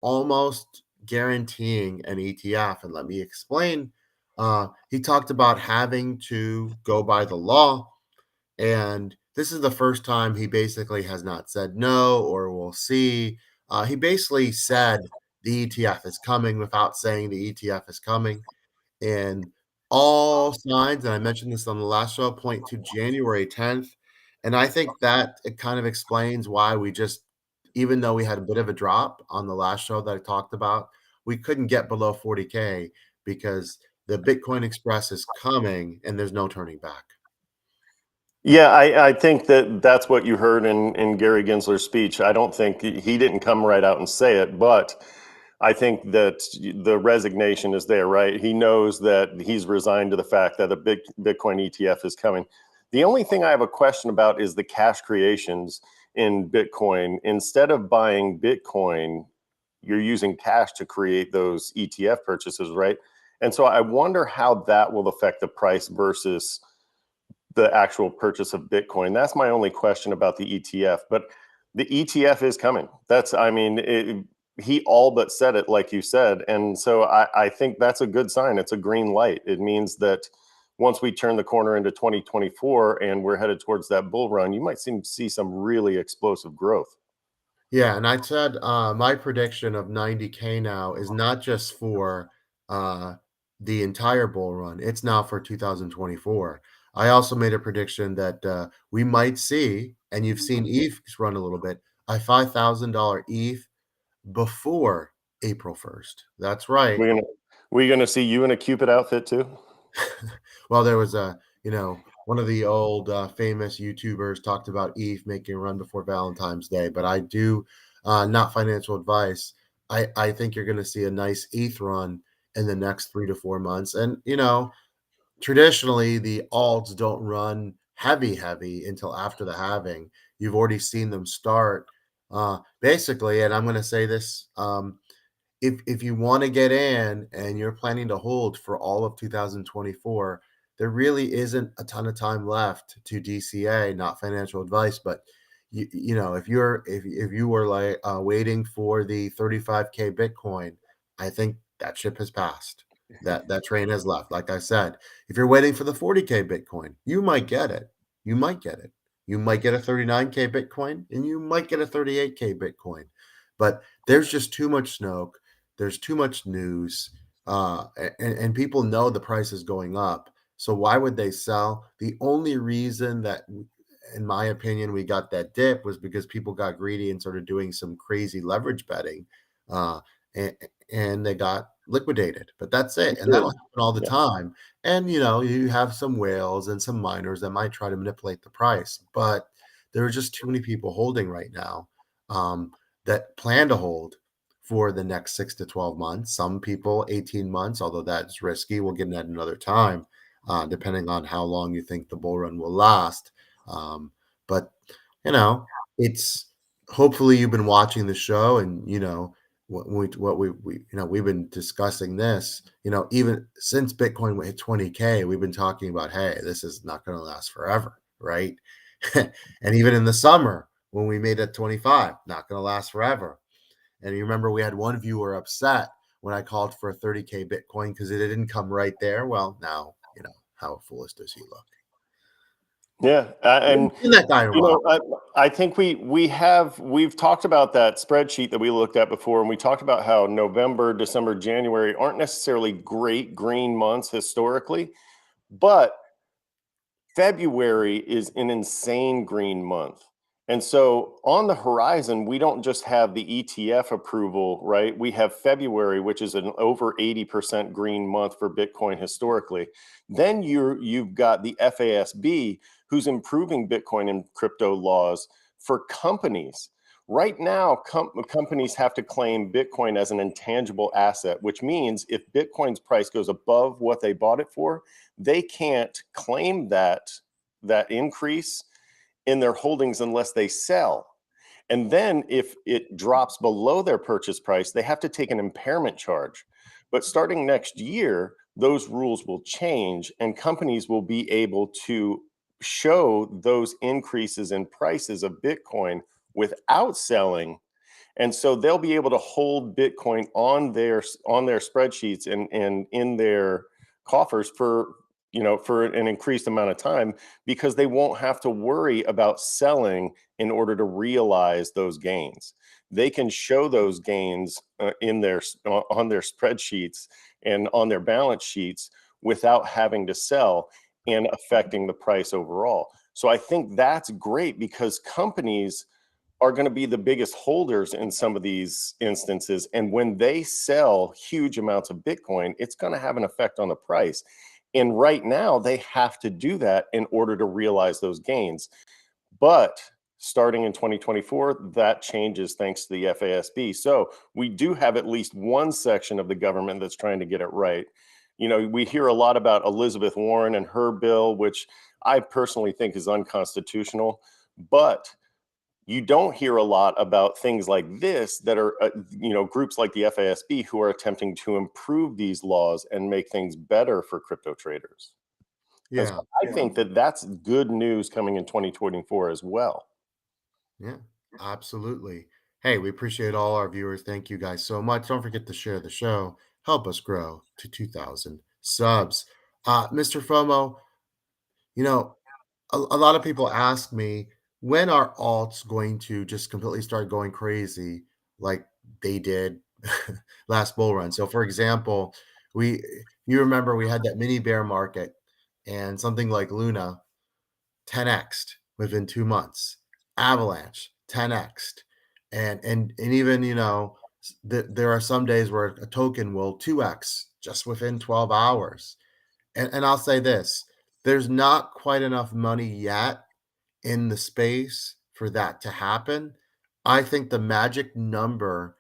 almost guaranteeing an ETF. And let me explain. He talked about having to go by the law. And this is the first time he basically has not said no or we'll see. He basically said the ETF is coming without saying the ETF is coming. And all signs, and I mentioned this on the last show, point to January 10th. And I think that it kind of explains why we just, even though we had a bit of a drop on the last show that I talked about, we couldn't get below 40K because the Bitcoin Express is coming and there's no turning back. Yeah, I think that's what you heard in Gary Gensler's speech. I don't think he didn't come right out and say it, but I think that the resignation is there, right? He knows that he's resigned to the fact that a big Bitcoin ETF is coming. The only thing I have a question about is the cash creations in Bitcoin. Instead of buying Bitcoin, you're using cash to create those ETF purchases, right? And so I wonder how that will affect the price versus the actual purchase of Bitcoin. That's my only question about the ETF. But the ETF is coming. He all but said it, like you said. And so I think that's a good sign. It's a green light. It means that once we turn the corner into 2024 and we're headed towards that bull run, you might see some really explosive growth. Yeah, and I said my prediction of 90K now is not just for uh, the entire bull run, it's now for 2024. I also made a prediction that we might see, and you've seen ETH run a little bit, a $5,000 ETH before April 1st. That's right. We're gonna see you in a Cupid outfit too. Well, there was one of the old famous YouTubers talked about ETH making a run before Valentine's Day, but I do not financial advice. I think you're going to see a nice ETH run in the next 3 to 4 months, and traditionally the alts don't run heavy until after the halving. You've already seen them start basically, and I'm going to say this. If you want to get in and you're planning to hold for all of 2024, there really isn't a ton of time left to DCA. Not financial advice, but if you were like waiting for the 35K Bitcoin, I think that ship has passed. That train has left. Like I said, if you're waiting for the 40K Bitcoin, you might get it. You might get it. You might get a 39K Bitcoin, and you might get a 38K Bitcoin. But there's just too much smoke. There's too much news, and people know the price is going up. So why would they sell? The only reason that, in my opinion, we got that dip was because people got greedy and started doing some crazy leverage betting, uh, and, and they got liquidated. But that's it, and that'll happen all the time. And you have some whales and some miners that might try to manipulate the price, but there are just too many people holding right now that plan to hold for the next 6 to 12 months. Some people 18 months, although that's risky. We'll get into that another time, depending on how long you think the bull run will last. But it's hopefully you've been watching the show, and we've been discussing this. Even since Bitcoin hit 20K, we've been talking about, hey, this is not going to last forever, right? And even in the summer when we made it 25, not going to last forever. And you remember we had one viewer upset when I called for a 30K Bitcoin because it didn't come right there. Well, now, how foolish does he look? Yeah, and that guy I think we've talked about that spreadsheet that we looked at before, and we talked about how November, December, January aren't necessarily great green months historically, but February is an insane green month. And so on the horizon, we don't just have the ETF approval, right? We have February, which is an over 80% green month for Bitcoin historically. Then you've got the FASB, who's improving Bitcoin and crypto laws for companies. Right now, companies have to claim Bitcoin as an intangible asset, which means if Bitcoin's price goes above what they bought it for, they can't claim that increase in their holdings unless they sell. And then if it drops below their purchase price, they have to take an impairment charge. But starting next year, those rules will change and companies will be able to show those increases in prices of Bitcoin without selling. And so they'll be able to hold Bitcoin on their spreadsheets and in their coffers for for an increased amount of time, because they won't have to worry about selling in order to realize those gains. They can show those gains on their spreadsheets and on their balance sheets without having to sell and affecting the price overall. So I think that's great, because companies are going to be the biggest holders in some of these instances. And when they sell huge amounts of Bitcoin, it's going to have an effect on the price. And right now, they have to do that in order to realize those gains. But starting in 2024, that changes thanks to the FASB. So we do have at least one section of the government that's trying to get it right. We hear a lot about Elizabeth Warren and her bill, which I personally think is unconstitutional. But you don't hear a lot about things like this that are, groups like the FASB who are attempting to improve these laws and make things better for crypto traders. And Yeah. so I think that that's good news coming in 2024 as well. Yeah, absolutely. Hey, we appreciate all our viewers. Thank you guys so much. Don't forget to share the show. Help us grow to 2,000 subs. Mr. FOMO, you know, a lot of people ask me, when are alts going to just completely start going crazy like they did last bull run? So, for example, we you remember we had that mini bear market, and something like Luna 10x'd within 2 months. Avalanche 10x'd. And even, there are some days where a token will 2x just within 12 hours. And I'll say this, there's not quite enough money yet in the space for that to happen. I think the magic number,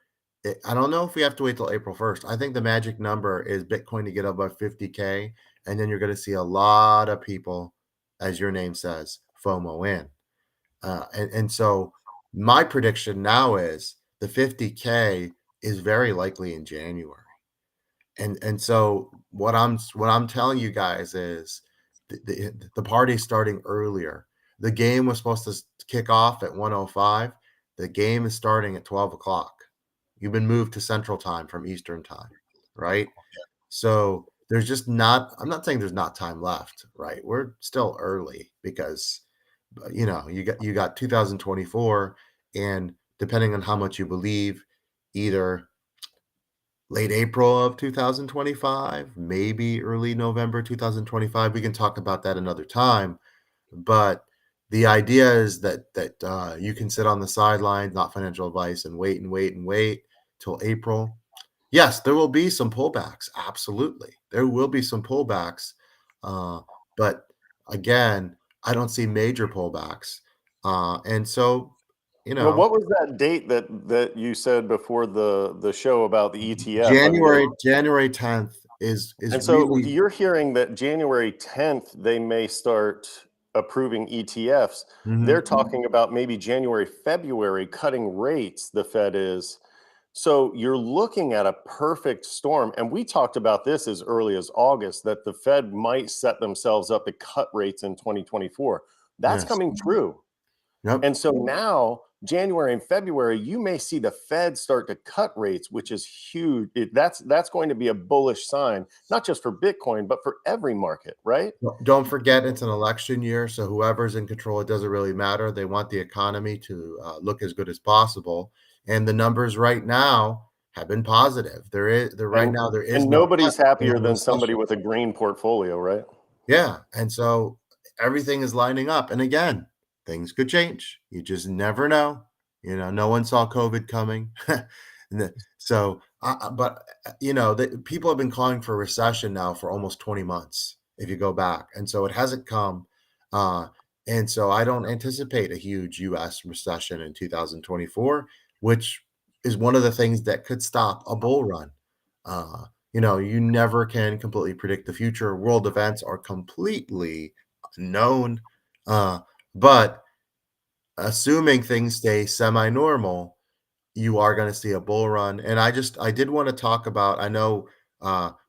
I don't know if we have to wait till April 1st. I think the magic number is Bitcoin to get above 50K, and then you're going to see a lot of people, as your name says, FOMO in. And so my prediction now is the 50K is very likely in January. And so what I'm telling you guys is the party's starting earlier. The game was supposed to kick off at 1:05. The game is starting at 12 o'clock. You've been moved to Central Time from Eastern Time, right? So there's just not. I'm not saying there's not time left, right? We're still early because you got 2024, and depending on how much you believe, either late April of 2025, maybe early November 2025. We can talk about that another time. But the idea is that you can sit on the sidelines, not financial advice, and wait and wait and wait till April. Yes, there will be some pullbacks. Absolutely, there will be some pullbacks. But again, I don't see major pullbacks. And so, Well, what was that date that you said before the show about the ETF? I mean, January 10th is and so really. you're hearing that January 10th they may start approving ETFs. They're Mhm. talking about maybe January, February cutting rates, the Fed is. So you're looking at a perfect storm. And we talked about this as early as August, that the Fed might set themselves up to cut rates in 2024. That's Yes. coming true. Yep. And so now, January and February, you may see the Fed start to cut rates, which is huge. That's going to be a bullish sign, not just for Bitcoin, but for every market, right? Don't forget it's an election year, so whoever's in control, it doesn't really matter. They want the economy to look as good as possible, and the numbers right now have been positive. Right And now there is and no nobody's we have happier a than somebody recession. with a green portfolio, right? Yeah, and so everything is lining up. And again, things could change. You just never know. No one saw COVID coming. So, but people have been calling for a recession now for almost 20 months, if you go back, and so it hasn't come. Uh, and so I don't anticipate a huge U.S. recession in 2024, which is one of the things that could stop a bull run. Uh, you never can completely predict the future. World events are completely unknown. But assuming things stay semi-normal, you are going to see a bull run. And I did want to talk about, I know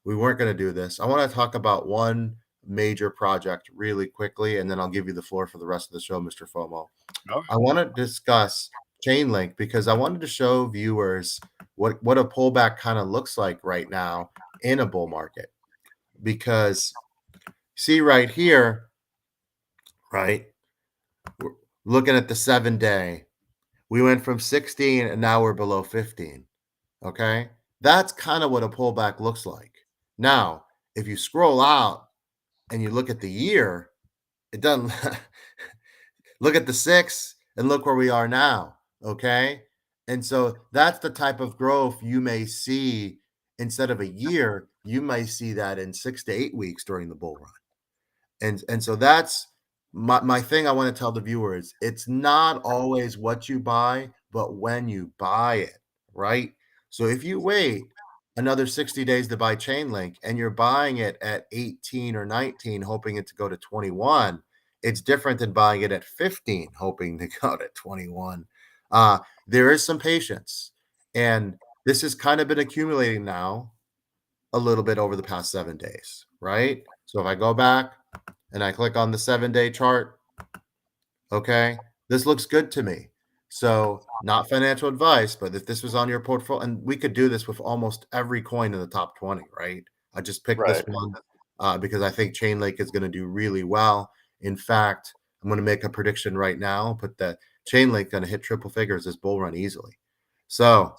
we weren't going to do this. I want to talk about one major project really quickly, and then I'll give you the floor for the rest of the show, Mr. FOMO. Oh. I want to discuss Chainlink because I wanted to show viewers what a pullback kind of looks like right now in a bull market. Because see right here, right? We're looking at the 7-day. We went from 16 and now we're below 15. Okay? That's kind of what a pullback looks like. Now, if you scroll out and you look at the year, it doesn't look at the 6 and look where we are now. Okay? And so that's the type of growth you may see instead of a year, you may see that in 6 to 8 weeks during the bull run. And so that's my thing I want to tell the viewers. It's not always what you buy, but when you buy it, right? So if you wait another 60 days to buy Chainlink and you're buying it at 18 or 19, hoping it to go to 21, it's different than buying it at 15, hoping to go to 21. There is some patience, and this has kind of been accumulating now a little bit over the past 7 days, right? So if I go back and I click on the 7-day chart, okay, this looks good to me. So not financial advice, but if this was on your portfolio, and we could do this with almost every coin in the top 20, right? I just picked this Right. one because I think Chainlink is going to do really well. In fact, I'm going to make a prediction right now, put that Chainlink going to hit triple figures this bull run easily. So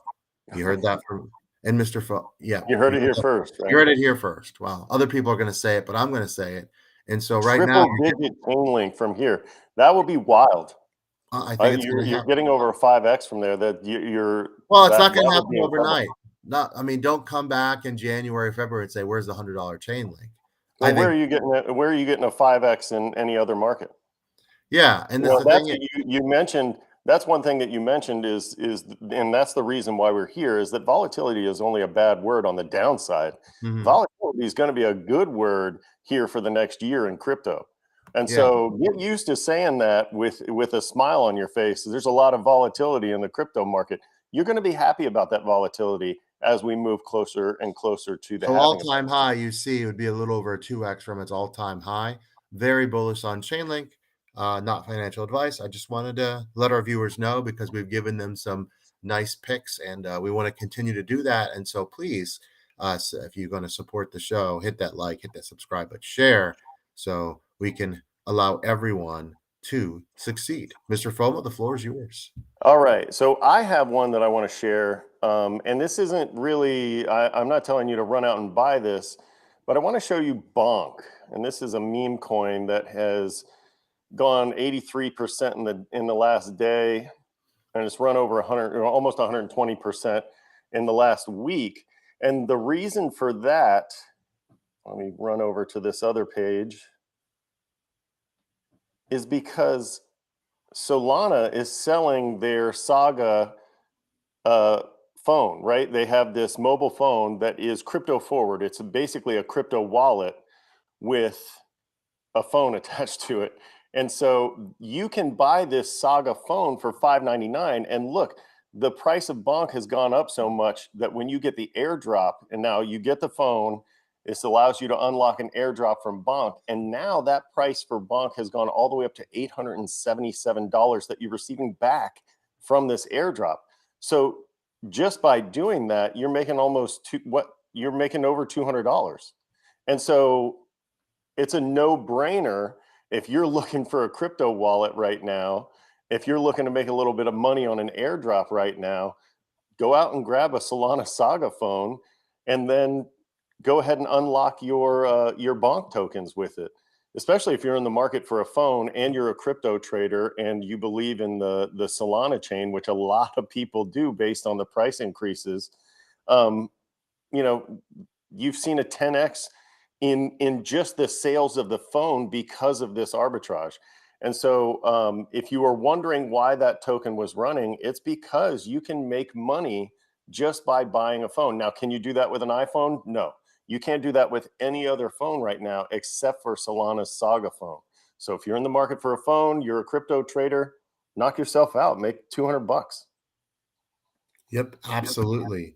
you heard that from and Mr. Yeah, You heard it here first, you right? heard it here first. Well, other people are going to say it, but I'm going to say it. And so right now, Triple digit Chainlink from here. That would be wild. I think it's going to You're happen. getting over a 5x from there. That you're Well, it's not that going to would happen be incredible. overnight. Not, I mean, don't come back in January, February, and say, "Where's the $100 chain link?" I Well, think, where are you getting a 5x in any other market? yeah, and You that's know, the that's thing. what you mentioned. That's one thing that you mentioned and that's the reason why we're here is that volatility is only a bad word on the downside. Mhm. Volatility is going to be a good word here for the next year in crypto. And Yeah, so get used to saying that with a smile on your face. There's a lot of volatility in the crypto market. You're going to be happy about that volatility as we move closer and closer to the so halving event. all-time high you see would be a little over a 2x from its all-time high. Very bullish on Chainlink. Not financial advice. I just wanted to let our viewers know because we've given them some nice picks, and we want to continue to do that. And so please, if you're going to support the show, hit that like, hit that subscribe, but share so we can allow everyone to succeed. Mr. FOMO, the floor is yours. All right. So I have one that I want to share. And this isn't really, I'm not telling you to run out and buy this, but I want to show you BONK. And this is a meme coin that has gone 83% in the last day. And it's run over 100, or almost 120% in the last week. And the reason for that, let me run over to this other page, is because Solana is selling their Saga phone, right? They have this mobile phone that is crypto forward. It's basically a crypto wallet with a phone attached to it. And so you can buy this Saga phone for $599. And look, the price of BONK has gone up so much that when you get the airdrop, and now you get the phone, this allows you to unlock an airdrop from BONK. And now that price for BONK has gone all the way up to $877 that you're receiving back from this airdrop. So just by doing that, you're making you're making over $200. And so it's a no-brainer if you're looking for a crypto wallet right now, if you're looking to make a little bit of money on an airdrop right now, go out and grab a Solana Saga phone and then go ahead and unlock your BONK tokens with it. Especially if you're in the market for a phone and you're a crypto trader and you believe in the Solana chain, which a lot of people do based on the price increases. You know, you've seen a 10x in just the sales of the phone because of this arbitrage. And so if you are wondering why that token was running, it's because you can make money just by buying a phone. Now, can you do that with an iPhone? No, you can't do that with any other phone right now except for Solana's Saga phone. So if you're in the market for a phone, you're a crypto trader, knock yourself out, make $200. Yep, absolutely.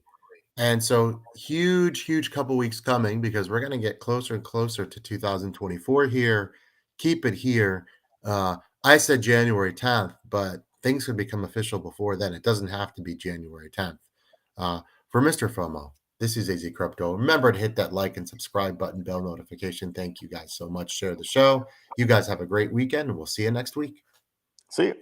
And so huge couple weeks coming because we're going to get closer and closer to 2024 here. Keep it here. I said January 10th, but things could become official before then. It doesn't have to be January 10th. For Mr. FOMO, this is AZcrypto. Remember to hit that like and subscribe button, bell notification. Thank you guys so much. Share the show. You guys have a great weekend, and we'll see you next week. See you.